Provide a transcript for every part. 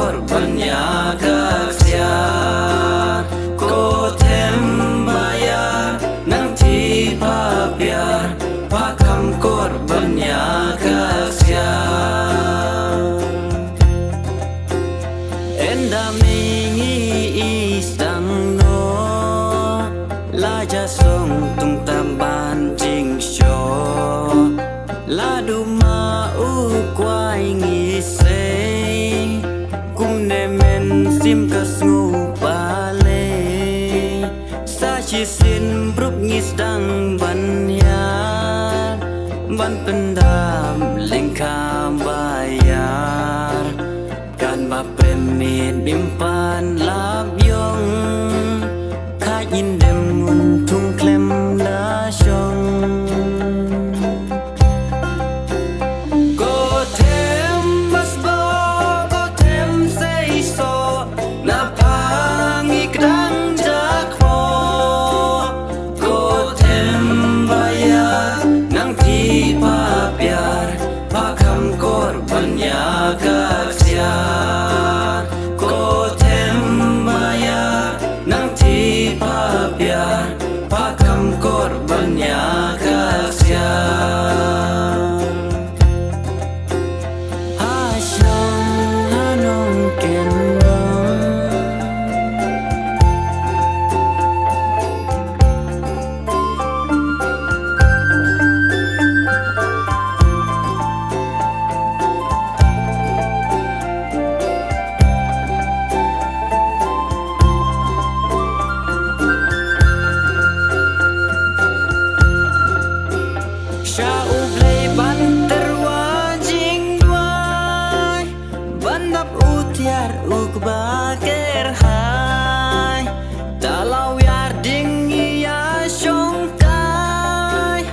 korbannya keksian ko tem bayar nang ti papiar pakam korbannya keksian enda mingi isang no laja song tung tamban jing sho ladu mau quay nghi se kum ne men sim kasngu pale sa chi sin brup ngis dang ban ya ban pendam lengkam bayar kan ma premit bimpan lab yong kha yin dem ngun thung klem la shong korbannya keksian ko tem bayar nang ti papiar pakam korbannya keksian asyong hanong kendong Sha ublei ban terwajing duai bandap utiar ukbager hai dalau yar ding ya shongkai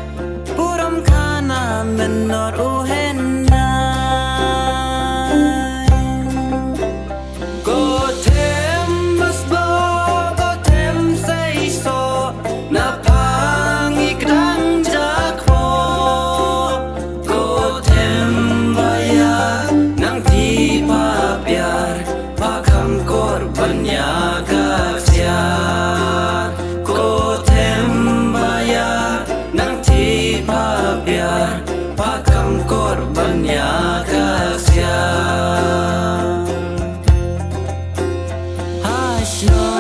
puram kana menor uhenai go tem basbo go tem sei so na pangi kdang korbannya keksian ko tem bayar nang ti papiar pakam korbannya keksian asyong